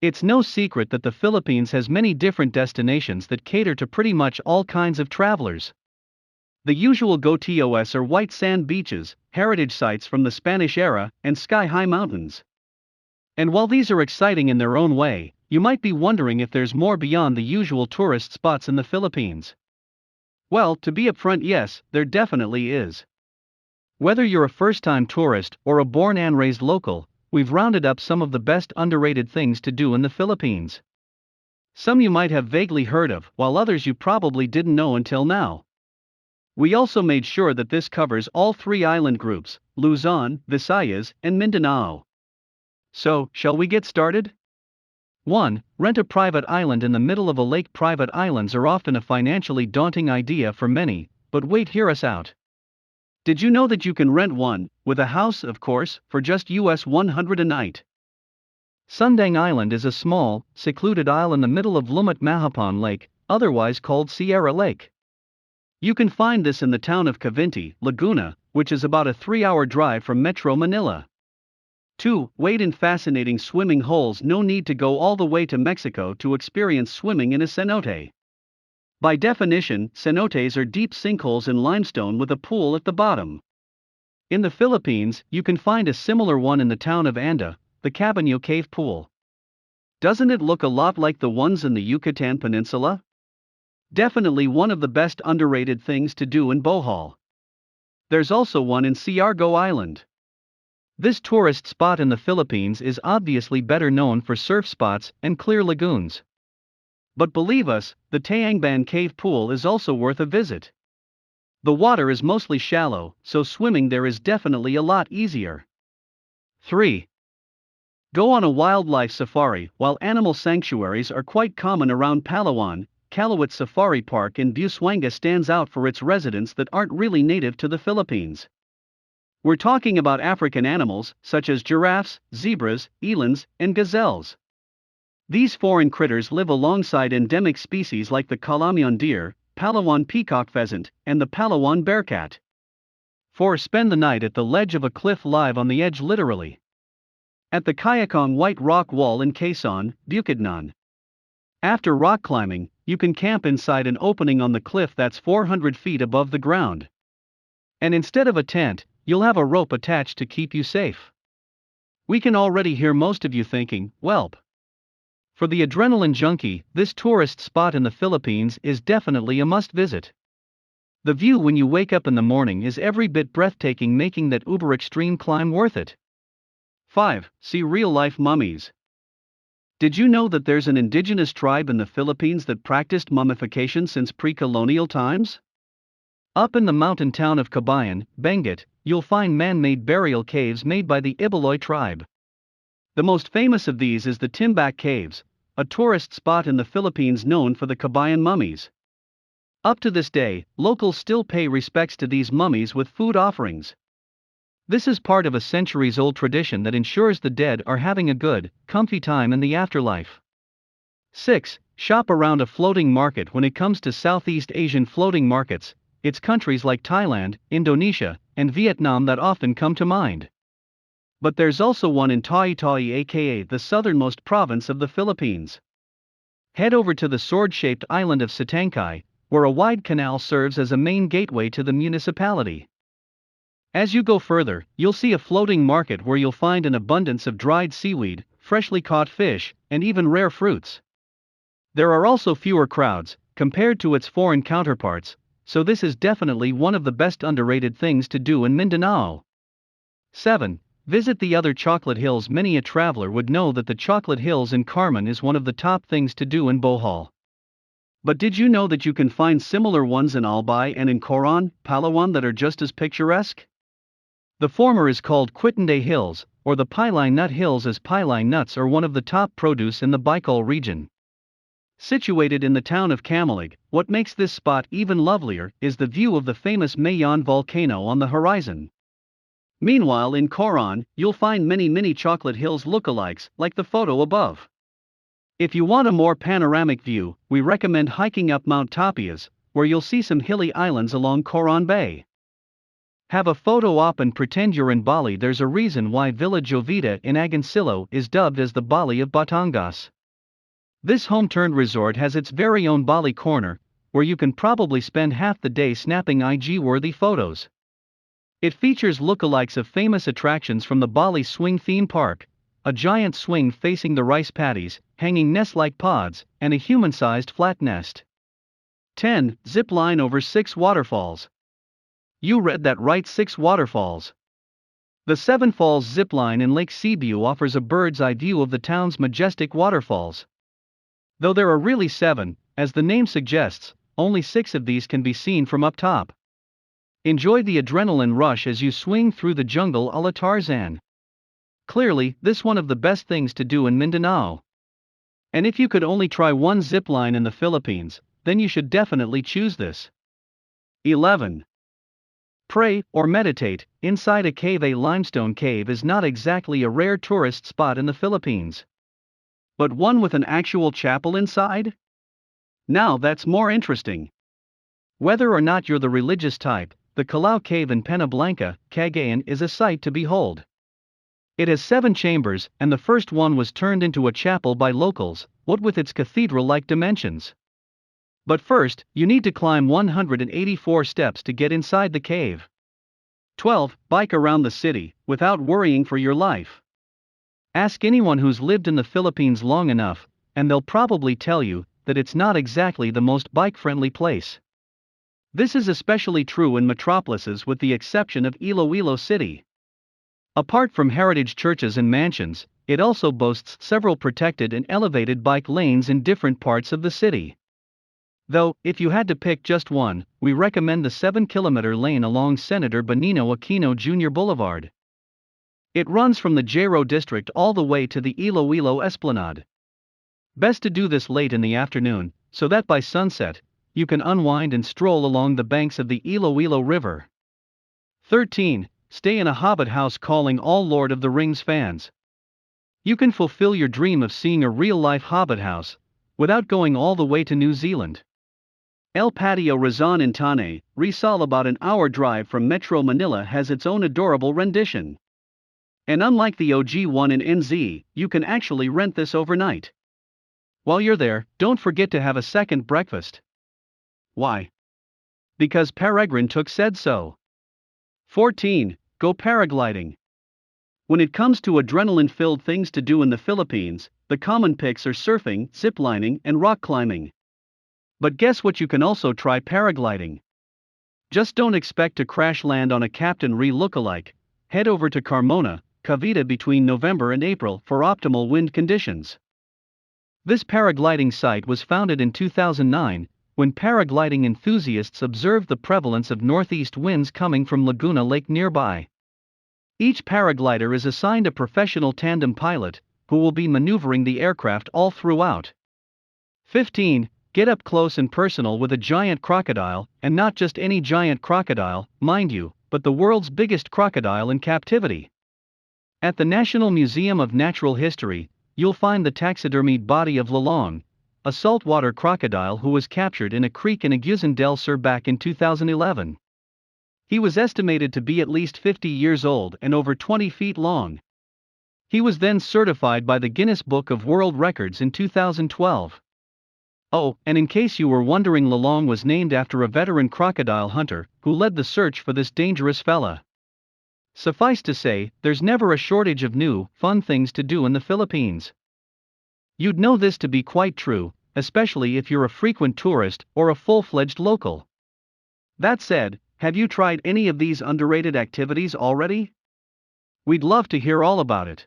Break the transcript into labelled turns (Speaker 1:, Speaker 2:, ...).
Speaker 1: It's no secret that the Philippines has many different destinations that cater to pretty much all kinds of travelers. The usual go-tos are white sand beaches, heritage sites from the Spanish era, and sky-high mountains. And while these are exciting in their own way, you might be wondering if there's more beyond the usual tourist spots in the Philippines. Well, to be upfront, yes, there definitely is. Whether you're a first-time tourist or a born and raised local, we've rounded up some of the best underrated things to do in the Philippines. Some you might have vaguely heard of, while others you probably didn't know until now. We also made sure that this covers all three island groups, Luzon, Visayas, and Mindanao. So, shall we get started? 1. Rent a private island in the middle of a lake. Private islands are often a financially daunting idea for many, but wait, hear us out. Did you know that you can rent one, with a house of course, for just US $100 a night? Sundang Island is a small, secluded isle in the middle of Lumut Lake, otherwise called Sierra Lake. You can find this in the town of Cavinti, Laguna, which is about a 3-hour drive from Metro Manila. 2. Wade in fascinating swimming holes. No need to go all the way to Mexico to experience swimming in a cenote. By definition, cenotes are deep sinkholes in limestone with a pool at the bottom. In the Philippines, you can find a similar one in the town of Anda, the Cabaño Cave Pool. Doesn't it look a lot like the ones in the Yucatan Peninsula? Definitely one of the best underrated things to do in Bohol. There's also one in Siargao Island. This tourist spot in the Philippines is obviously better known for surf spots and clear lagoons. But believe us, the Tayangban Cave Pool is also worth a visit. The water is mostly shallow, so swimming there is definitely a lot easier. 3. Go on a wildlife safari. While animal sanctuaries are quite common around Palawan, Calawat Safari Park in Busuanga stands out for its residents that aren't really native to the Philippines. We're talking about African animals, such as giraffes, zebras, elands, and gazelles. These foreign critters live alongside endemic species like the Calamian deer, Palawan peacock pheasant, and the Palawan bearcat. 4. Spend the night at the ledge of a cliff, live on the edge literally. At the Kayakong White Rock Wall in Quezon, Bukidnon. After rock climbing, you can camp inside an opening on the cliff that's 400 feet above the ground. And instead of a tent, you'll have a rope attached to keep you safe. We can already hear most of you thinking, "Welp." For the adrenaline junkie, this tourist spot in the Philippines is definitely a must-visit. The view when you wake up in the morning is every bit breathtaking, making that uber extreme climb worth it. 5. See real-life mummies. Did you know that there's an indigenous tribe in the Philippines that practiced mummification since pre-colonial times? Up in the mountain town of Cabayan, Benguet, you'll find man-made burial caves made by the Ibaloy tribe. The most famous of these is the Timbak Caves, a tourist spot in the Philippines known for the Cabayan mummies. Up to this day, locals still pay respects to these mummies with food offerings. This is part of a centuries-old tradition that ensures the dead are having a good, comfy time in the afterlife. 6. Shop around a floating market. When it comes to Southeast Asian floating markets, it's countries like Thailand, Indonesia, and Vietnam that often come to mind. But there's also one in Tawi-Tawi, aka the southernmost province of the Philippines. Head over to the sword-shaped island of Sitangkai, where a wide canal serves as a main gateway to the municipality. As you go further, you'll see a floating market where you'll find an abundance of dried seaweed, freshly caught fish, and even rare fruits. There are also fewer crowds, compared to its foreign counterparts, so this is definitely one of the best underrated things to do in Mindanao. 7. Visit the other chocolate hills. Many a traveler would know that the chocolate hills in Carmen is one of the top things to do in Bohol. But did you know that you can find similar ones in Albay and in Coron, Palawan that are just as picturesque? The former is called Quitande Hills, or the Piline Nut Hills, as piline nuts are one of the top produce in the Bicol region. Situated in the town of Camalig, what makes this spot even lovelier is the view of the famous Magellan volcano on the horizon. Meanwhile, in Coron, you'll find many mini chocolate hills lookalikes, like the photo above. If you want a more panoramic view, we recommend hiking up Mount Tapias, where you'll see some hilly islands along Coron Bay. Have a photo op and pretend you're in Bali. There's a reason why Villa Jovita in Agoncillo is dubbed as the Bali of Batangas. This home-turned resort has its very own Bali corner, where you can probably spend half the day snapping IG-worthy photos. It features lookalikes of famous attractions from the Bali Swing theme park, a giant swing facing the rice paddies, hanging nest-like pods, and a human-sized flat nest. 10. Zip line over 6 waterfalls. You read that right, 6 waterfalls. The Seven Falls zip line in Lake Cebu offers a bird's-eye view of the town's majestic waterfalls. Though there are really 7, as the name suggests, only 6 of these can be seen from up top. Enjoy the adrenaline rush as you swing through the jungle a la Tarzan. Clearly, this one of the best things to do in Mindanao. And if you could only try one zip line in the Philippines, then you should definitely choose this. 11. Pray, or meditate, inside a cave. A limestone cave is not exactly a rare tourist spot in the Philippines. But one with an actual chapel inside? Now that's more interesting. Whether or not you're the religious type, the Calao Cave in Penablanca, Cagayan is a sight to behold. It has 7 chambers, and the first one was turned into a chapel by locals, what with its cathedral-like dimensions. But first, you need to climb 184 steps to get inside the cave. 12. Bike around the city, without worrying for your life. Ask anyone who's lived in the Philippines long enough, and they'll probably tell you that it's not exactly the most bike-friendly place. This is especially true in metropolises with the exception of Iloilo City. Apart from heritage churches and mansions, it also boasts several protected and elevated bike lanes in different parts of the city. Though, if you had to pick just one, we recommend the 7-kilometer lane along Senator Benigno Aquino Jr. Boulevard. It runs from the Jairo district all the way to the Iloilo Esplanade. Best to do this late in the afternoon, so that by sunset, you can unwind and stroll along the banks of the Iloilo River. 13. Stay in a Hobbit house. Calling all Lord of the Rings fans. You can fulfill your dream of seeing a real-life Hobbit house, without going all the way to New Zealand. El Patio Rizal in Tane, Rizal, about an hour drive from Metro Manila, has its own adorable rendition. And unlike the OG one in NZ, you can actually rent this overnight. While you're there, don't forget to have a second breakfast. Why? Because Peregrine Took said so. 14. Go paragliding. When it comes to adrenaline-filled things to do in the Philippines, the common picks are surfing, ziplining, and rock climbing. But guess what? You can also try paragliding. Just don't expect to crash land on a Captain Ri lookalike. Head over to Carmona, Cavite between November and April for optimal wind conditions. This paragliding site was founded in 2009, when paragliding enthusiasts observed the prevalence of northeast winds coming from Laguna Lake nearby. Each paraglider is assigned a professional tandem pilot, who will be maneuvering the aircraft all throughout. 15. Get up close and personal with a giant crocodile, and not just any giant crocodile, mind you, but the world's biggest crocodile in captivity. At the National Museum of Natural History, you'll find the taxidermied body of Lalong, a saltwater crocodile who was captured in a creek in Agusan del Sur back in 2011. He was estimated to be at least 50 years old and over 20 feet long. He was then certified by the Guinness Book of World Records in 2012. Oh, and in case you were wondering, Lalong was named after a veteran crocodile hunter who led the search for this dangerous fella. Suffice to say, there's never a shortage of new, fun things to do in the Philippines. You'd know this to be quite true, especially if you're a frequent tourist or a full-fledged local. That said, have you tried any of these underrated activities already? We'd love to hear all about it.